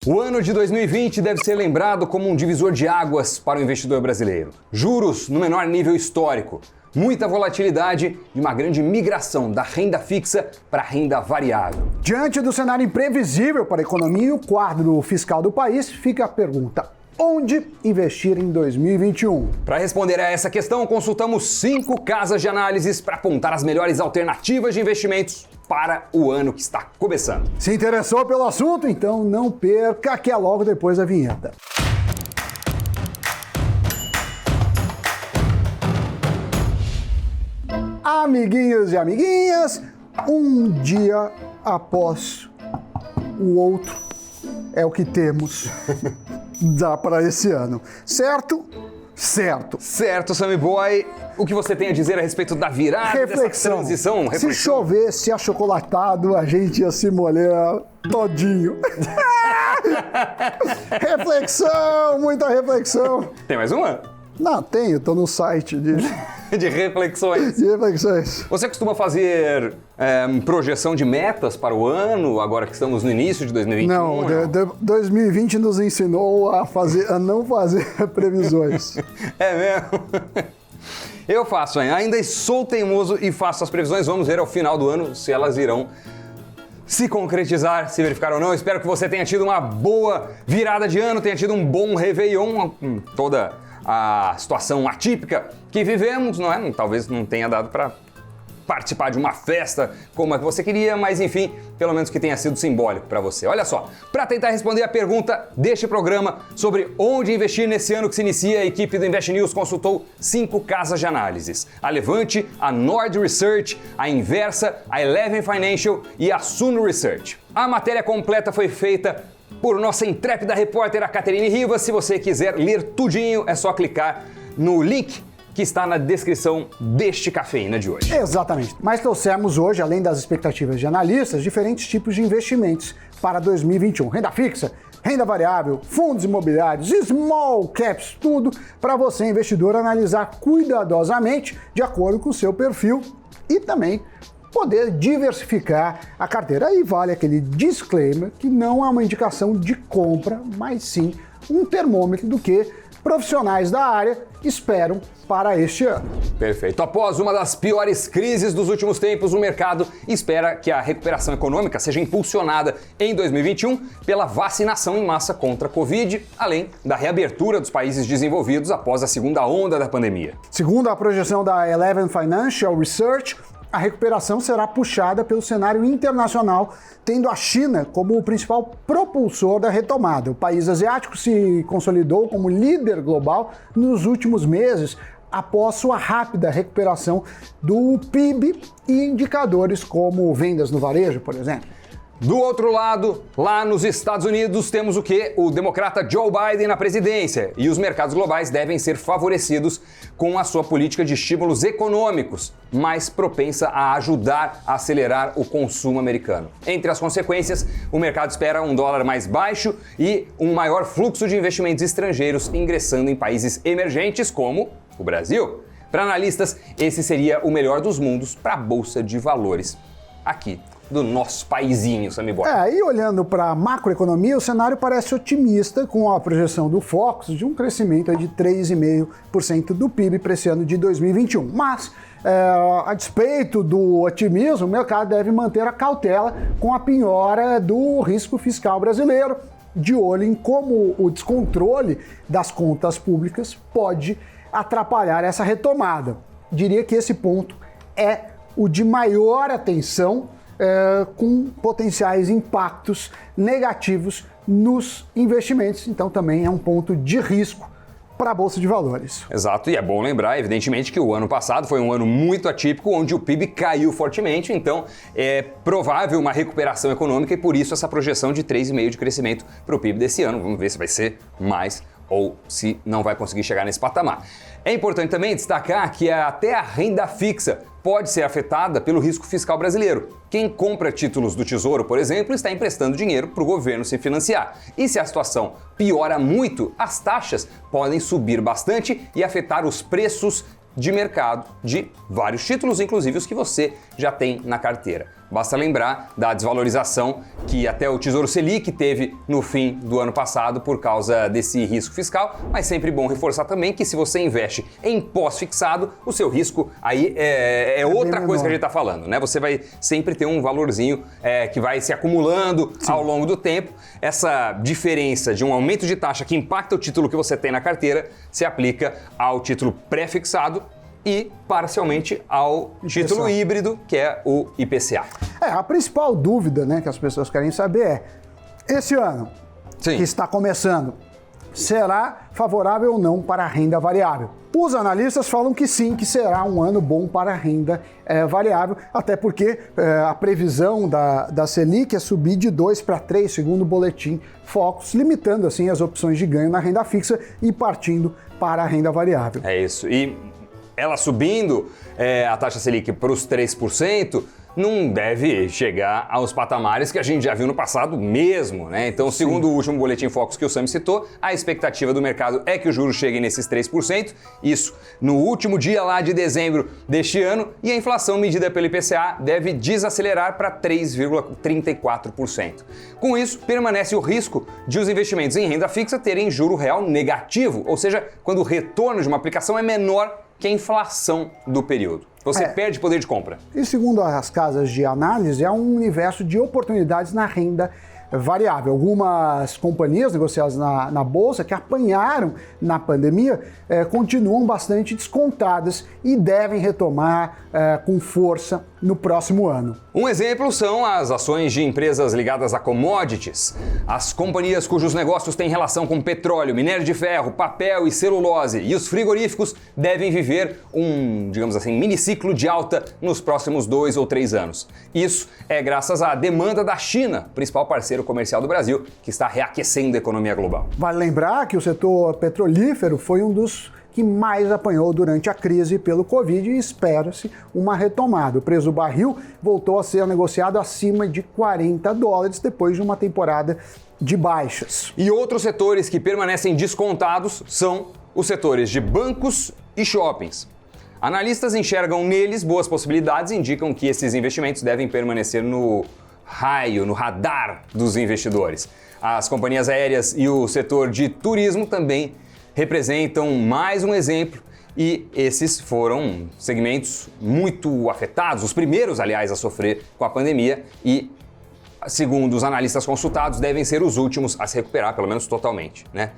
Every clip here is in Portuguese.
O ano de 2020 deve ser lembrado como um divisor de águas para o investidor brasileiro. Juros no menor nível histórico, muita volatilidade e uma grande migração da renda fixa para a renda variável. Diante do cenário imprevisível para a economia e o quadro fiscal do país, fica a pergunta: onde investir em 2021? Para responder a essa questão, consultamos 5 casas de análises para apontar as melhores alternativas de investimentos para o ano que está começando. Se interessou pelo assunto? Então não perca, que é logo depois da vinheta. Amiguinhos e amiguinhas, um dia após o outro é o que temos dá para esse ano, certo? Certo. Certo, Sammy Boy. O que você tem a dizer a respeito da virada, dessa transição? Se chovesse achocolatado, a gente ia se molhar todinho. Reflexão, muita reflexão. Tem mais uma? Não, tenho, tô no site de reflexões. De reflexões. Você costuma fazer projeção de metas para o ano, agora que estamos no início de 2021? Não, 2020 nos ensinou a não fazer previsões. É mesmo? Eu faço, hein? Ainda sou teimoso e faço as previsões. Vamos ver ao final do ano se elas irão se concretizar, se verificar ou não. Espero que você tenha tido uma boa virada de ano, tenha tido um bom Réveillon, toda a situação atípica que vivemos, não é? Talvez não tenha dado para participar de uma festa como a que você queria, mas enfim, pelo menos que tenha sido simbólico para você. Olha só, para tentar responder a pergunta deste programa sobre onde investir nesse ano que se inicia, a equipe do Invest News consultou 5 casas de análises: a Levante, a Nord Research, a Inversa, a Eleven Financial e a Suno Research. A matéria completa foi feita por nossa intrépida repórter, a Caterine Rivas. Se você quiser ler tudinho, é só clicar no link que está na descrição deste Cafeína de hoje. Exatamente. Mas trouxemos hoje, além das expectativas de analistas, diferentes tipos de investimentos para 2021. Renda fixa, renda variável, fundos imobiliários, small caps, tudo para você, investidor, analisar cuidadosamente de acordo com o seu perfil e também poder diversificar a carteira. Aí vale aquele disclaimer que não é uma indicação de compra, mas sim um termômetro do que profissionais da área esperam para este ano. Perfeito. Após uma das piores crises dos últimos tempos, o mercado espera que a recuperação econômica seja impulsionada em 2021 pela vacinação em massa contra a Covid, além da reabertura dos países desenvolvidos após a segunda onda da pandemia. Segundo a projeção da Eleven Financial Research, a recuperação será puxada pelo cenário internacional, tendo a China como o principal propulsor da retomada. O país asiático se consolidou como líder global nos últimos meses, após sua rápida recuperação do PIB e indicadores como vendas no varejo, por exemplo. Do outro lado, lá nos Estados Unidos, temos o quê? O democrata Joe Biden na presidência, e os mercados globais devem ser favorecidos com a sua política de estímulos econômicos, mais propensa a ajudar a acelerar o consumo americano. Entre as consequências, o mercado espera um dólar mais baixo e um maior fluxo de investimentos estrangeiros ingressando em países emergentes como o Brasil. Para analistas, esse seria o melhor dos mundos para a Bolsa de Valores aqui do nosso paizinho, Sammy Boy. E olhando para a macroeconomia, o cenário parece otimista, com a projeção do Focus de um crescimento de 3,5% do PIB para esse ano de 2021. Mas, a despeito do otimismo, o mercado deve manter a cautela com a piora do risco fiscal brasileiro, de olho em como o descontrole das contas públicas pode atrapalhar essa retomada. Diria que esse ponto é o de maior atenção, com potenciais impactos negativos nos investimentos. Então também é um ponto de risco para a Bolsa de Valores. Exato, e é bom lembrar, evidentemente, que o ano passado foi um ano muito atípico, onde o PIB caiu fortemente, então é provável uma recuperação econômica e por isso essa projeção de 3,5% de crescimento para o PIB desse ano. Vamos ver se vai ser mais ou se não vai conseguir chegar nesse patamar. É importante também destacar que até a renda fixa pode ser afetada pelo risco fiscal brasileiro. Quem compra títulos do Tesouro, por exemplo, está emprestando dinheiro para o governo se financiar. E se a situação piora muito, as taxas podem subir bastante e afetar os preços de mercado de vários títulos, inclusive os que você já tem na carteira. Basta lembrar da desvalorização que até o Tesouro Selic teve no fim do ano passado por causa desse risco fiscal, mas sempre bom reforçar também que se você investe em pós-fixado, o seu risco aí é outra coisa que a gente está falando, né? Você vai sempre ter um valorzinho que vai se acumulando ao longo do tempo. Essa diferença de um aumento de taxa que impacta o título que você tem na carteira se aplica ao título pré-fixado e parcialmente ao título híbrido, que é o IPCA. A principal dúvida, né, que as pessoas querem saber é, esse ano que está começando, será favorável ou não para a renda variável? Os analistas falam que sim, que será um ano bom para a renda variável, até porque a previsão da Selic é subir de 2 para 3, segundo o boletim Focus, limitando assim as opções de ganho na renda fixa e partindo para a renda variável. É isso. E ela subindo a taxa Selic para os 3%, não deve chegar aos patamares que a gente já viu no passado mesmo, né? Então, segundo o último boletim Focus que o Sami citou, a expectativa do mercado é que o juros chegue nesses 3%, isso no último dia lá de dezembro deste ano, e a inflação medida pelo IPCA deve desacelerar para 3,34%. Com isso, permanece o risco de os investimentos em renda fixa terem juro real negativo, ou seja, quando o retorno de uma aplicação é menor que a inflação do período. Você perde poder de compra. E segundo as casas de análise, é um universo de oportunidades na renda variável. Algumas companhias negociadas na Bolsa que apanharam na pandemia continuam bastante descontadas e devem retomar com força no próximo ano. Um exemplo são as ações de empresas ligadas a commodities. As companhias cujos negócios têm relação com petróleo, minério de ferro, papel e celulose e os frigoríficos devem viver um, digamos assim, miniciclo de alta nos próximos 2 ou 3 anos. Isso é graças à demanda da China, principal parceiro comercial do Brasil, que está reaquecendo a economia global. Vale lembrar que o setor petrolífero foi um dos que mais apanhou durante a crise pelo Covid e espera-se uma retomada. O preço do barril voltou a ser negociado acima de $40 depois de uma temporada de baixas. E outros setores que permanecem descontados são os setores de bancos e shoppings. Analistas enxergam neles boas possibilidades e indicam que esses investimentos devem permanecer no radar dos investidores. As companhias aéreas e o setor de turismo também representam mais um exemplo e esses foram segmentos muito afetados, os primeiros, aliás, a sofrer com a pandemia e, segundo os analistas consultados, devem ser os últimos a se recuperar, pelo menos totalmente, né?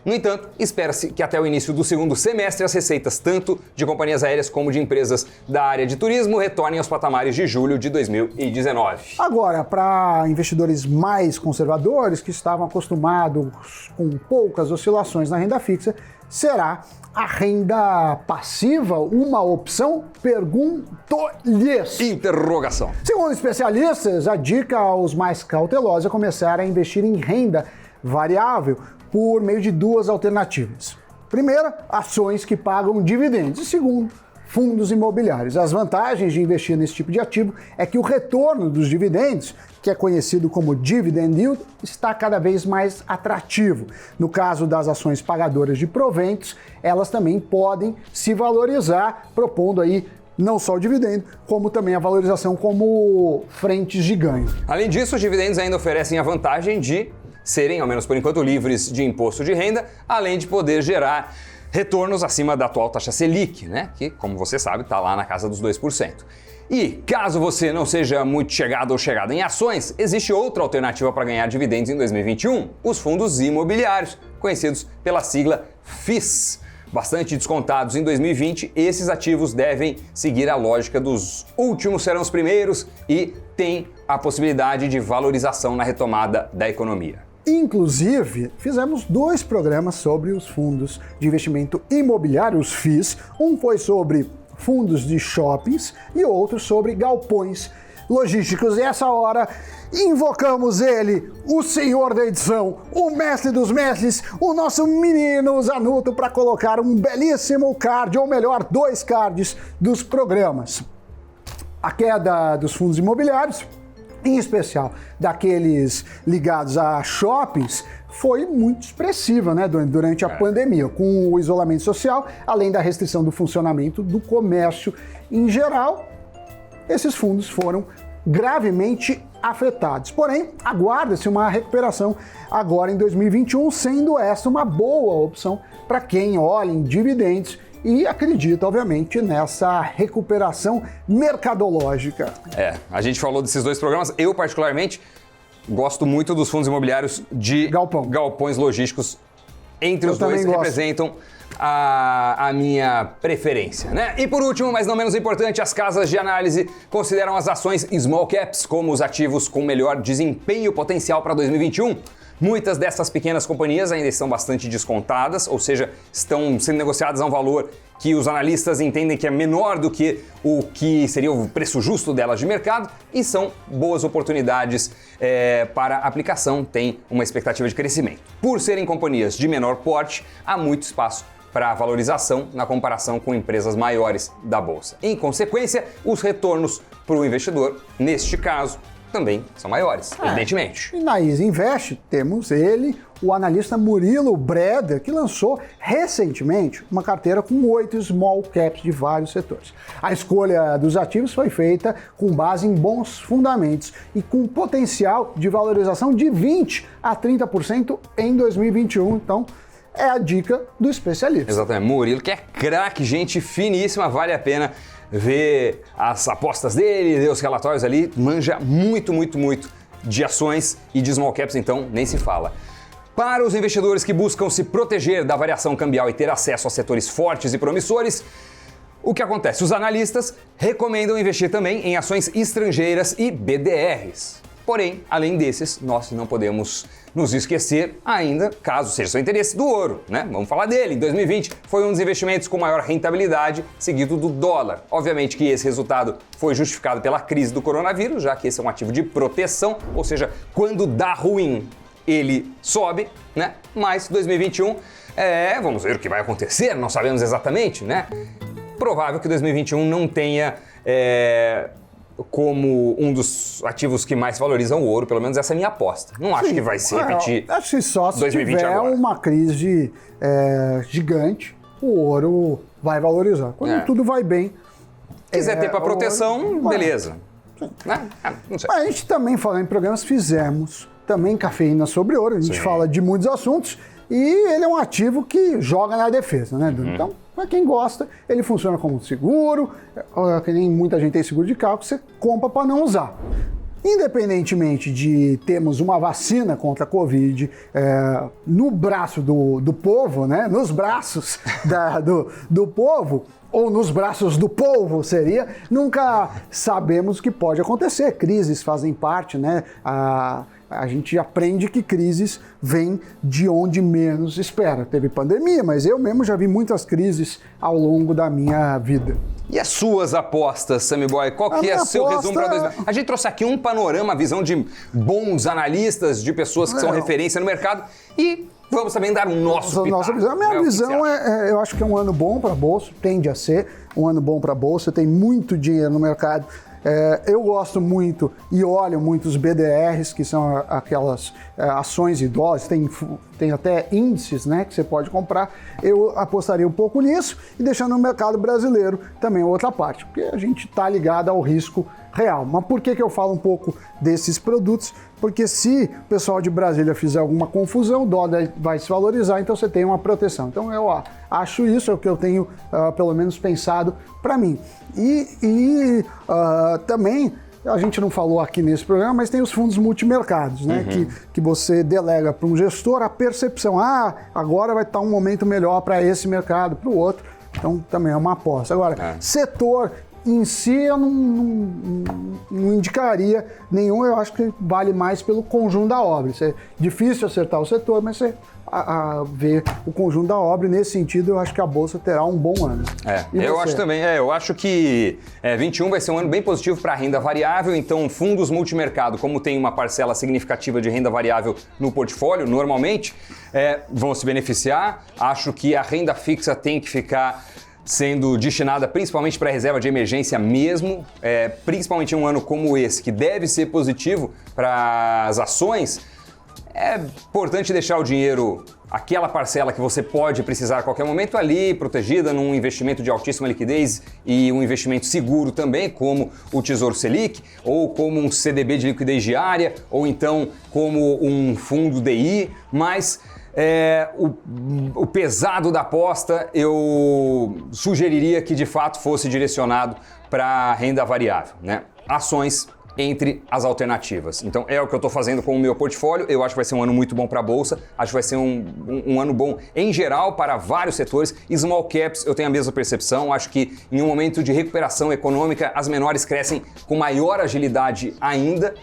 No entanto, espera-se que até o início do segundo semestre as receitas tanto de companhias aéreas como de empresas da área de turismo retornem aos patamares de julho de 2019. Agora, para investidores mais conservadores que estavam acostumados com poucas oscilações na renda fixa, será a renda passiva uma opção? Pergunto-lhes. Interrogação. Segundo especialistas, a dica aos mais cautelosos é começar a investir em renda variável por meio de duas alternativas. Primeira, ações que pagam dividendos. E segundo, fundos imobiliários. As vantagens de investir nesse tipo de ativo é que o retorno dos dividendos, que é conhecido como dividend yield, está cada vez mais atrativo. No caso das ações pagadoras de proventos, elas também podem se valorizar, propondo aí não só o dividendo, como também a valorização como frentes de ganho. Além disso, os dividendos ainda oferecem a vantagem de serem, ao menos por enquanto, livres de imposto de renda, além de poder gerar retornos acima da atual taxa Selic, né? Que, como você sabe, está lá na casa dos 2%. E caso você não seja muito chegado ou chegada em ações, existe outra alternativa para ganhar dividendos em 2021, os fundos imobiliários, conhecidos pela sigla FIIs. Bastante descontados em 2020, esses ativos devem seguir a lógica dos últimos serão os primeiros e têm a possibilidade de valorização na retomada da economia. Inclusive, fizemos 2 programas sobre os fundos de investimento imobiliário, os FIIs. Um foi sobre fundos de shoppings e outro sobre galpões logísticos. E essa hora invocamos ele, o senhor da edição, o mestre dos mestres, o nosso menino Zanuto, para colocar um belíssimo card, ou melhor, 2 cards dos programas. A queda dos fundos imobiliários, em especial daqueles ligados a shoppings, foi muito expressiva, né, durante a pandemia, com o isolamento social, além da restrição do funcionamento do comércio em geral. esses fundos foram gravemente afetados. Porém, aguarda-se uma recuperação agora em 2021, sendo essa uma boa opção para quem olha em dividendos e acredita, obviamente, nessa recuperação mercadológica. A gente falou desses dois programas. Eu, particularmente, gosto muito dos fundos imobiliários de galpões logísticos. Entre os dois representam a minha preferência, né? E por último, mas não menos importante, as casas de análise consideram as ações small caps como os ativos com melhor desempenho potencial para 2021. Muitas dessas pequenas companhias ainda estão bastante descontadas, ou seja, estão sendo negociadas a um valor que os analistas entendem que é menor do que o que seria o preço justo delas de mercado, e são boas oportunidades para aplicação, tem uma expectativa de crescimento. Por serem companhias de menor porte, há muito espaço para valorização na comparação com empresas maiores da bolsa. Em consequência, os retornos para o investidor, neste caso, também são maiores, evidentemente. E na Easy Invest temos ele, o analista Murilo Breder, que lançou recentemente uma carteira com 8 small caps de vários setores. A escolha dos ativos foi feita com base em bons fundamentos e com potencial de valorização de 20% a 30% em 2021. Então, é a dica do especialista. Exatamente. Murilo, que é craque, gente finíssima, vale a pena ver as apostas dele, ver os relatórios ali, manja muito de ações e de small caps, então nem se fala. Para os investidores que buscam se proteger da variação cambial e ter acesso a setores fortes e promissores, o que acontece? Os analistas recomendam investir também em ações estrangeiras e BDRs. Porém, além desses, nós não podemos nos esquecer ainda, caso seja seu interesse, do ouro, né? Vamos falar dele. Em 2020 foi um dos investimentos com maior rentabilidade, seguido do dólar. Obviamente que esse resultado foi justificado pela crise do coronavírus, já que esse é um ativo de proteção, ou seja, quando dá ruim, ele sobe, né? Mas 2021, vamos ver o que vai acontecer, não sabemos exatamente, né? Provável que 2021 não tenha como um dos ativos que mais valorizam o ouro, pelo menos essa é a minha aposta. Não acho que vai se repetir. Acho que só se 2020 tiver agora. uma crise gigante, o ouro vai valorizar. Quando tudo vai bem. Quiser ter para proteção, beleza. Né? Não sei. Mas a gente também, falando em programas, fizemos também Cafeína sobre Ouro. A gente fala de muitos assuntos e ele é um ativo que joga na defesa, né, Dudu? Então, para quem gosta, ele funciona como seguro, que nem muita gente tem seguro de carro, que você compra para não usar. Independentemente de termos uma vacina contra a Covid no braço do povo, né? Nos braços do povo, ou nos braços do povo seria, nunca sabemos o que pode acontecer. Crises fazem parte, né? A gente aprende que crises vêm de onde menos espera. Teve pandemia, mas eu mesmo já vi muitas crises ao longo da minha vida. E as suas apostas, Sammy Boy? Qual que é o seu resumo para 2020? A gente trouxe aqui um panorama, a visão de bons analistas, de pessoas que são referência no mercado e vamos também dar o nosso pitaco. A minha visão eu acho que é um ano bom para a Bolsa, tende a ser um ano bom para a Bolsa, tem muito dinheiro no mercado. Eu gosto muito e olho muito os BDRs, que são aquelas ações idosas, tem até índices, né, que você pode comprar. Eu apostaria um pouco nisso e deixando o mercado brasileiro também outra parte, porque a gente está ligado ao risco real. Mas por que eu falo um pouco desses produtos? Porque se o pessoal de Brasília fizer alguma confusão, o dólar vai se valorizar, então você tem uma proteção. Então eu acho isso, é o que eu tenho pelo menos pensado para mim. E também, a gente não falou aqui nesse programa, mas tem os fundos multimercados, né? Que você delega para um gestor a percepção, agora vai estar um momento melhor para esse mercado, para o outro. Então também é uma aposta. Agora, setor em si eu não indicaria nenhum, eu acho que vale mais pelo conjunto da obra. Isso é difícil acertar o setor, mas você ver o conjunto da obra, e nesse sentido eu acho que a Bolsa terá um bom ano. Eu acho também, eu acho que 21 vai ser um ano bem positivo para a renda variável, então fundos multimercado, como tem uma parcela significativa de renda variável no portfólio, normalmente, vão se beneficiar. Acho que a renda fixa tem que ficar sendo destinada principalmente para reserva de emergência mesmo, principalmente em um ano como esse, que deve ser positivo para as ações. é importante deixar o dinheiro, aquela parcela que você pode precisar a qualquer momento ali, protegida num investimento de altíssima liquidez e um investimento seguro também, como o Tesouro Selic, ou como um CDB de liquidez diária, ou então como um fundo DI, mas o pesado da aposta eu sugeriria que de fato fosse direcionado para renda variável, né? Ações entre as alternativas. Então é o que eu estou fazendo com o meu portfólio. Eu acho que vai ser um ano muito bom para a Bolsa, acho que vai ser um ano bom em geral para vários setores. Small caps, eu tenho a mesma percepção, acho que em um momento de recuperação econômica, as menores crescem com maior agilidade ainda.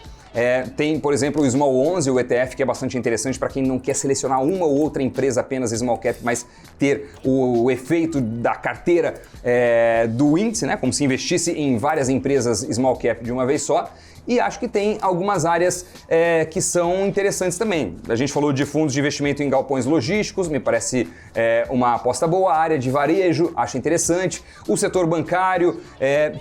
Tem, por exemplo, o Small 11, o ETF, que é bastante interessante para quem não quer selecionar uma ou outra empresa apenas Small Cap, mas ter o efeito da carteira do índice, né? Como se investisse em várias empresas Small Cap de uma vez só. E acho que tem algumas áreas que são interessantes também. A gente falou de fundos de investimento em galpões logísticos, me parece uma aposta boa. A área de varejo, acho interessante. O setor bancário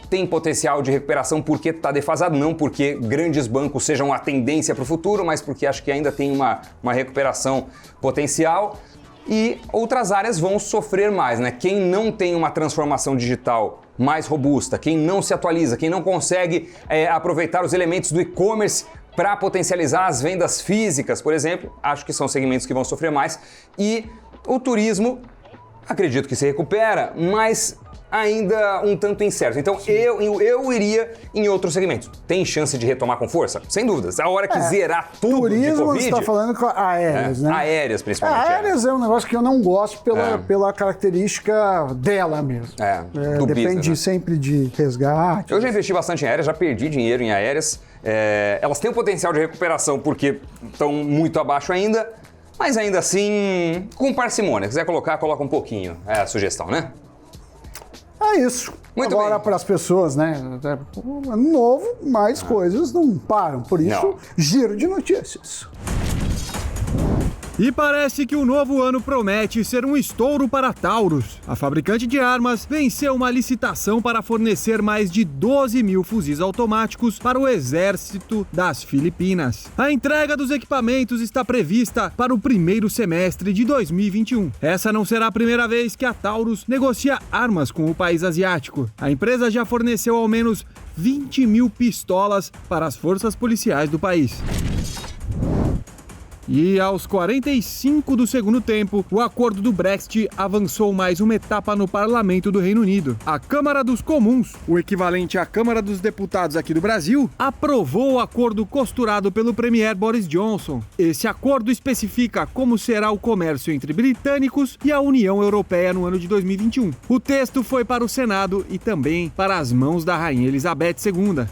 tem potencial de recuperação porque está defasado, não porque grandes bancos sejam a tendência para o futuro, mas porque acho que ainda tem uma recuperação potencial. E outras áreas vão sofrer mais, né? Quem não tem uma transformação digital mais robusta, quem não se atualiza, quem não consegue aproveitar os elementos do e-commerce para potencializar as vendas físicas, por exemplo, acho que são segmentos que vão sofrer mais. E o turismo, acredito que se recupera, mas ainda um tanto incerto. Então eu iria em outros segmentos. Tem chance de retomar com força? Sem dúvidas. A hora que zerar tudo turismo, de Covid... você está falando com aéreas, né? Aéreas, principalmente. Aéreas é um negócio que eu não gosto pela característica dela mesmo. Do depende business, né? sempre de resgate. Eu já investi bastante em aéreas, já perdi dinheiro em aéreas. Elas têm um potencial de recuperação porque estão muito abaixo ainda, mas ainda assim, com parcimônia. Se quiser colocar, coloca um pouquinho. É a sugestão, né? É isso. Muito Agora, bem. para as pessoas, né? Ano novo, mais coisas não param. Por isso, giro de notícias. E parece que o novo ano promete ser um estouro para a Taurus. A fabricante de armas venceu uma licitação para fornecer mais de 12 mil fuzis automáticos para o exército das Filipinas. A entrega dos equipamentos está prevista para o primeiro semestre de 2021. Essa não será a primeira vez que a Taurus negocia armas com o país asiático. A empresa já forneceu ao menos 20 mil pistolas para as forças policiais do país. E aos 45 do segundo tempo, o acordo do Brexit avançou mais uma etapa no parlamento do Reino Unido. A Câmara dos Comuns, o equivalente à Câmara dos Deputados aqui do Brasil, aprovou o acordo costurado pelo premier Boris Johnson. Esse acordo especifica como será o comércio entre britânicos e a União Europeia no ano de 2021. O texto foi para o Senado e também para as mãos da Rainha Elizabeth II.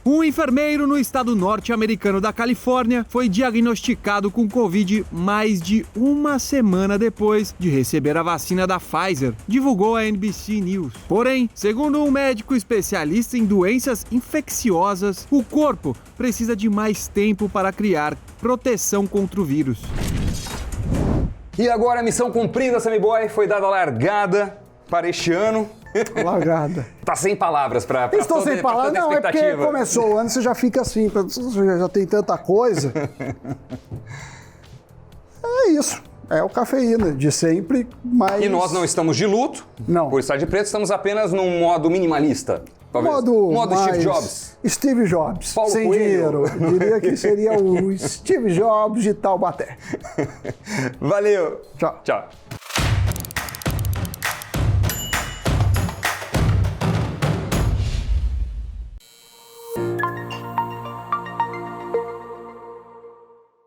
Um enfermeiro no estado norte-americano da Califórnia foi diagnosticado com Covid mais de uma semana depois de receber a vacina da Pfizer, divulgou a NBC News. Porém, segundo um médico especialista em doenças infecciosas, o corpo precisa de mais tempo para criar proteção contra o vírus. E agora a missão cumprida, Sammy Boy, foi dada a largada para este ano. Largada. Tá sem palavras para Estou sem palavras. Não, é porque começou o ano, você já fica assim, você já tem tanta coisa. É isso. É o Cafeína de sempre, mas... E nós não estamos de luto. Não. Por estar de preto, estamos apenas num modo minimalista. Talvez. Modo Steve Jobs. Steve Jobs, Paulo sem Coelho. dinheiro. Diria que seria o Steve Jobs de Taubaté. Valeu. Tchau. Tchau.